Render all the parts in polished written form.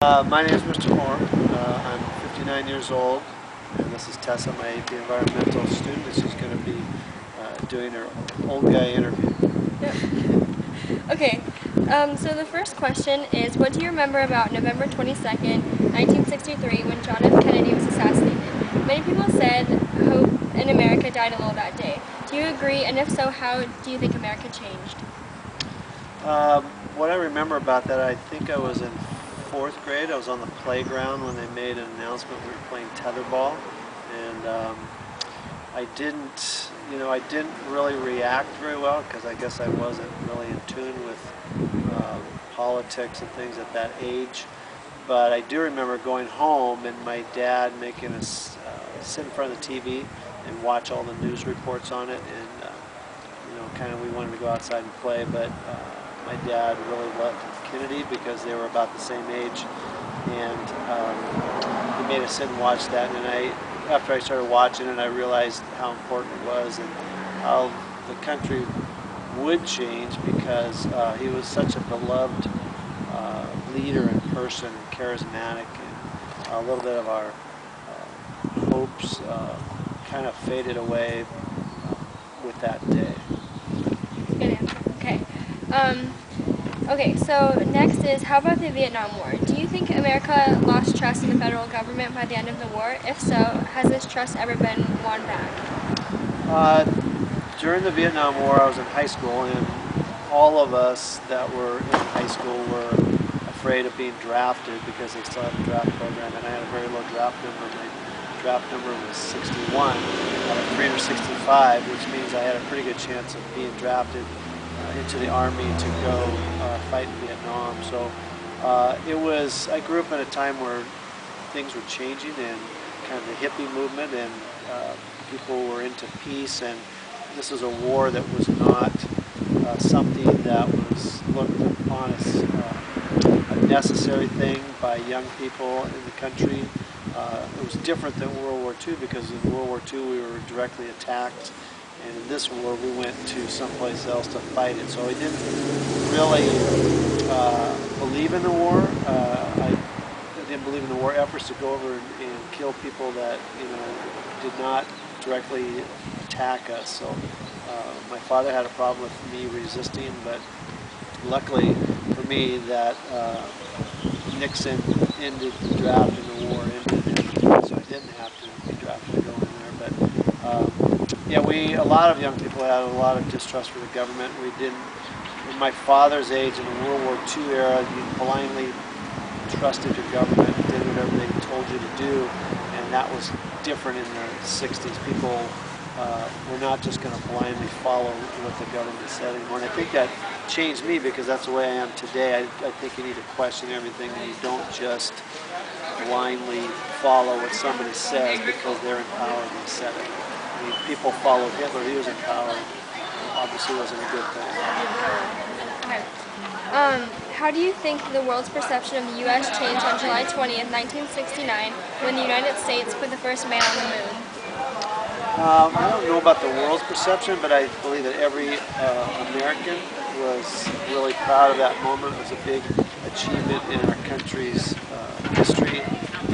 My name is Mr. Moore. I'm 59 years old, and this is Tessa, my AP Environmental student. She's going to be doing her old guy interview. Yep. Okay, so the first question is, what do you remember about November 22nd, 1963, when John F. Kennedy was assassinated? Many people said hope in America died a little that day. Do you agree, and if so, how do you think America changed? What I remember about that, I think I was in fourth grade. I was on the playground when they made an announcement we were playing tetherball, and I didn't really react very well because I guess I wasn't really in tune with politics and things at that age. But I do remember going home and my dad making us sit in front of the TV and watch all the news reports on it, and kind of we wanted to go outside and play, but my dad really loved Kennedy because they were about the same age, and he made us sit and watch that. And after I started watching it, I realized how important it was and how the country would change because he was such a beloved leader and person, and charismatic, and a little bit of our hopes kind of faded away with that day. Good answer. Okay. Okay, so next is, how about the Vietnam War? Do you think America lost trust in the federal government by the end of the war? If so, has this trust ever been won back? During the Vietnam War, I was in high school, and all of us that were in high school were afraid of being drafted because they still had a draft program, and I had a very low draft number. My draft number was 61 out of 365, which means I had a pretty good chance of being drafted into the Army to go fight in Vietnam. So I grew up in a time where things were changing and kind of the hippie movement, and people were into peace, and this was a war that was not something that was looked upon as a necessary thing by young people in the country. It was different than World War II because in World War II we were directly attacked, and in this war we went to someplace else to fight it. So I didn't really believe in the war. I didn't believe in the war efforts to go over and kill people that did not directly attack us. So my father had a problem with me resisting, but luckily for me that Nixon ended the draft and the war ended, so I didn't have to be drafted to go in there. But yeah, a lot of young people had a lot of distrust for the government. We didn't, in my father's age in the World War II era, you blindly trusted your government, did whatever they told you to do, and that was different in the 60s. People were not just going to blindly follow what the government said anymore. And I think that changed me because that's the way I am today. I think you need to question everything, and you don't just blindly follow what somebody says because they're in power and they said it. I mean, people followed Hitler. He was in power. Obviously wasn't a good thing. How do you think the world's perception of the U.S. changed on July 20th, 1969, when the United States put the first man on the moon? I don't know about the world's perception, but I believe that every American was really proud of that moment. It was a big achievement in our country's history,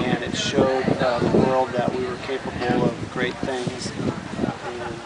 and it showed the world that we were capable of great things. And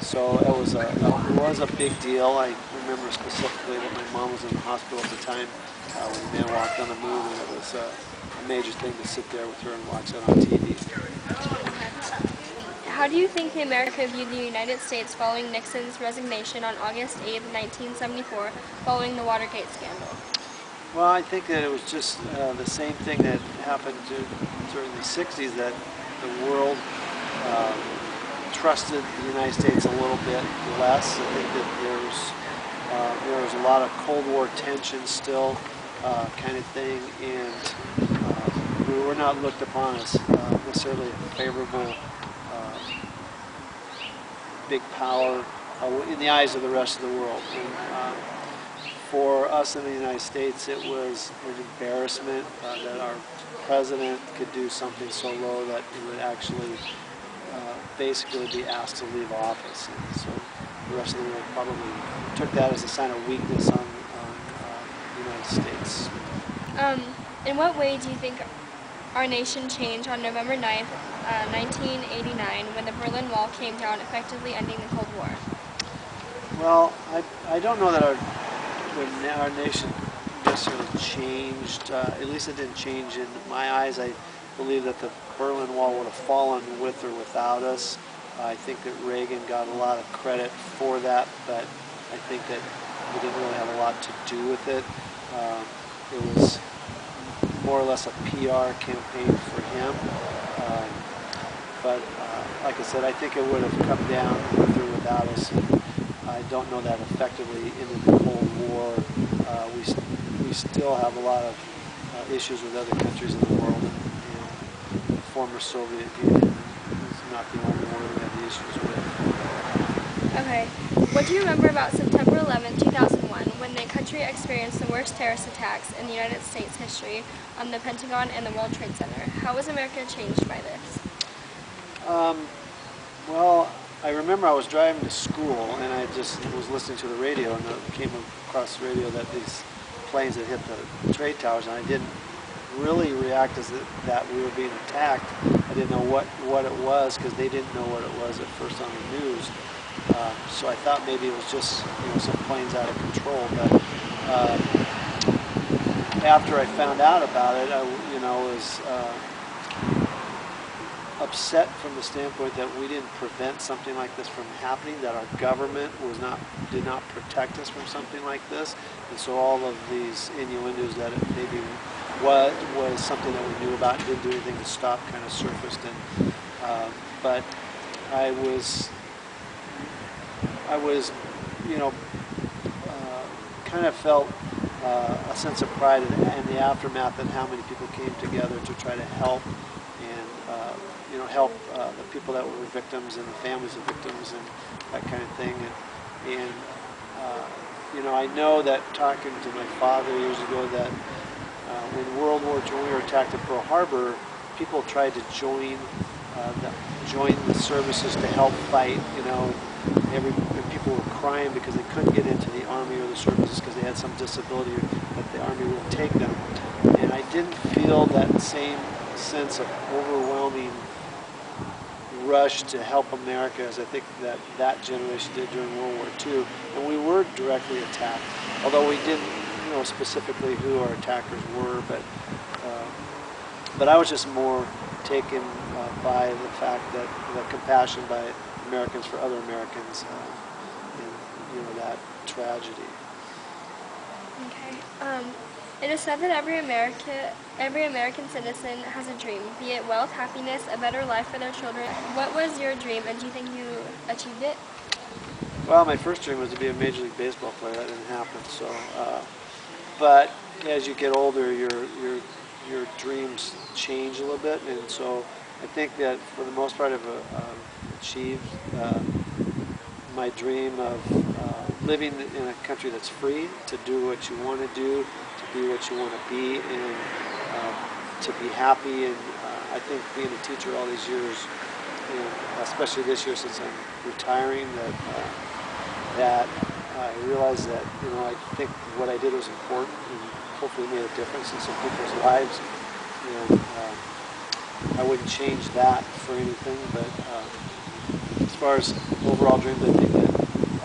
so it was a big deal. I remember specifically that my mom was in the hospital at the time when the man walked on the moon, and it was a major thing to sit there with her and watch that on TV. How do you think America viewed the United States following Nixon's resignation on August 8, 1974, following the Watergate scandal? Well, I think that it was just the same thing that happened during the 60s, that the world trusted the United States a little bit less. I think that there was a lot of Cold War tension still, kind of thing, and we were not looked upon as necessarily a favorable big power in the eyes of the rest of the world. And for us in the United States, it was an embarrassment that our president could do something so low that he would actually basically be asked to leave office. And so the rest of the world probably took that as a sign of weakness on the United States. In what way do you think our nation changed on November 9th, 1989, when the Berlin Wall came down, effectively ending the Cold War? Well, I don't know that our nation necessarily changed. At least it didn't change in my eyes. I believe that the Berlin Wall would have fallen with or without us. I think that Reagan got a lot of credit for that, but I think that he didn't really have a lot to do with it. It was more or less a PR campaign for him. Um, but like I said, I think it would have come down with or without us. And I don't know that effectively ended the Cold War. We still have a lot of issues with other countries in the world, and the former Soviet Union is not the only one we have the issues with. Okay. What do you remember about September 11, 2001, when the country experienced the worst terrorist attacks in the United States history on the Pentagon and the World Trade Center? How was America changed by this? Well, I remember I was driving to school and I just was listening to the radio, and it came across the radio that these planes had hit the trade towers, and I didn't really react as that we were being attacked. I didn't know what it was, because they didn't know what it was at first on the news. So I thought maybe it was just some planes out of control. But after I found out about it, I was upset from the standpoint that we didn't prevent something like this from happening, that our government did not protect us from something like this, and so all of these innuendos that it maybe was something that we knew about and didn't do anything to stop kind of surfaced. And but I was kind of felt a sense of pride in the aftermath, and how many people came together to try to help and help the people that were victims and the families of victims and that kind of thing. And I know that, talking to my father years ago, that when World War II, when we were attacked at Pearl Harbor, people tried to join the services to help fight. People were crying because they couldn't get into the Army or the services because they had some disability, that the Army would take them. And I didn't feel that same sense of overwhelming rush to help America as I think that generation did during World War II. And we were directly attacked, although we didn't know specifically who our attackers were. But I was just more taken by the fact that the compassion by Americans for other Americans, and that tragedy. Okay. It is said that every American citizen has a dream, be it wealth, happiness, a better life for their children. What was your dream, and do you think you achieved it? Well, my first dream was to be a Major League Baseball player. That didn't happen. So, but as you get older, your dreams change a little bit, and so I think that for the most part I've achieved my dream of living in a country that's free, to do what you want to do, to be what you want to be, and to be happy. And I think being a teacher all these years, and especially this year since I'm retiring, that I realized that I think what I did was important and hopefully made a difference in some people's lives. And I wouldn't change that for anything. But as far as overall dreams, I think that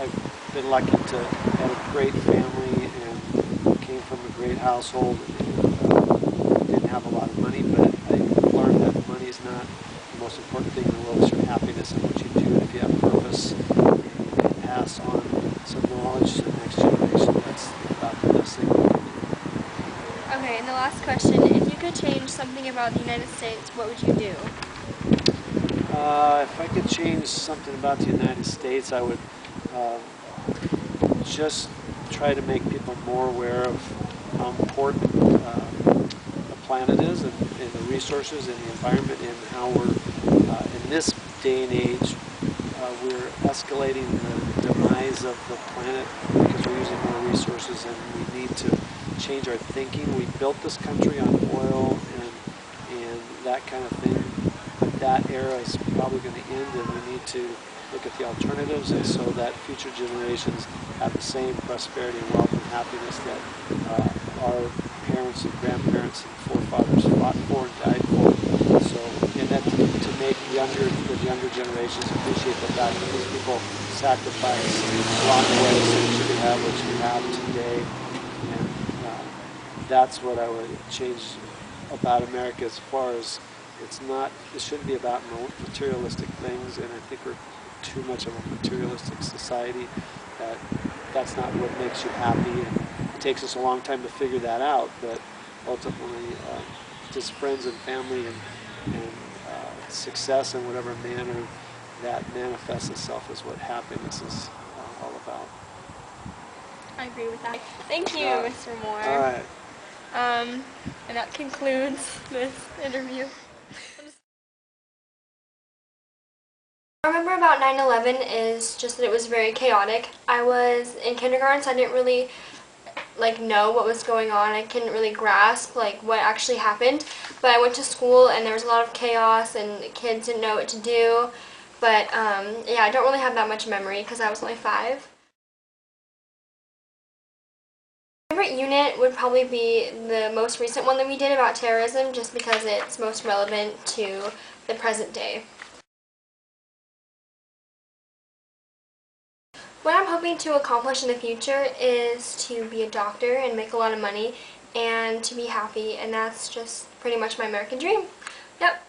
I've been lucky to have a great family and came from a great household, and didn't have a lot of money, but I learned that money is not the most important thing in the world. It's your happiness and what you do, and if you have purpose and pass on some knowledge to the next generation, that's about the best thing we can do. Okay, and the last question, if you could change something about the United States, what would you do? If I could change something about the United States, I would just try to make people more aware of how important the planet is, and the resources and the environment, and how we're, in this day and age, we're escalating the demise of the planet because we're using more resources, and we need to change our thinking. We built this country on oil and that kind of thing. That era is probably going to end, and we need to look at the alternatives, and so that future generations have the same prosperity and wealth and happiness that our parents and grandparents and forefathers fought for and died for. So, and that to make the younger generations appreciate the fact that these people sacrificed along the way so that you could have what you have today. And that's what I would change about America as far as it shouldn't be about materialistic things, and I think we're too much of a materialistic society. That's not what makes you happy, and it takes us a long time to figure that out, but ultimately just friends and family and success in whatever manner that manifests itself is what happiness is all about. I agree with that. Thank you, Mr. Moore. All right. And that concludes this interview. What I remember about 9/11 is just that it was very chaotic. I was in kindergarten, so I didn't really know what was going on. I couldn't really grasp what actually happened. But I went to school and there was a lot of chaos and kids didn't know what to do. But yeah, I don't really have that much memory because I was only 5. My favorite unit would probably be the most recent one that we did about terrorism, just because it's most relevant to the present day. What I'm hoping to accomplish in the future is to be a doctor and make a lot of money and to be happy, and that's just pretty much my American dream. Yep.